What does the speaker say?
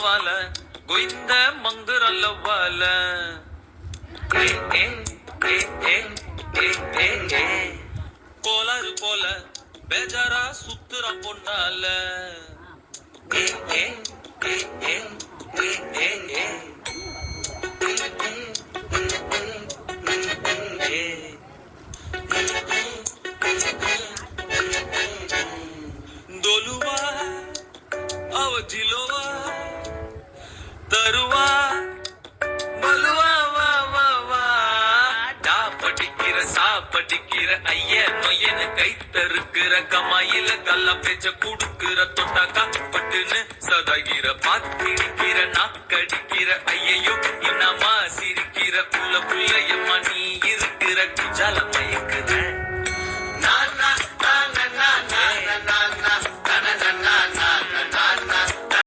வால கோயிந்த மங்குரல்ல வால கோளாறு போல பேஜாரா சுத்துற பொண்ணால दोलुवा अव जिलोवा तरुवा बलुवा वा वा वा डा पटिकिर सा पटिकिर ஐய நொயன கை தருக்கிற கமாயில கல்ல பேச்ச குடுக்கிற தொட்டாக்கா பட்டுன்னு சதாகிற பாத்திடிக்கிற நாக்கடிக்கிற ஐயையோ என்னமா சிரிக்கிற புள்ள புள்ளையம்மா நீ இருக்கிற குஜால மயக்கிற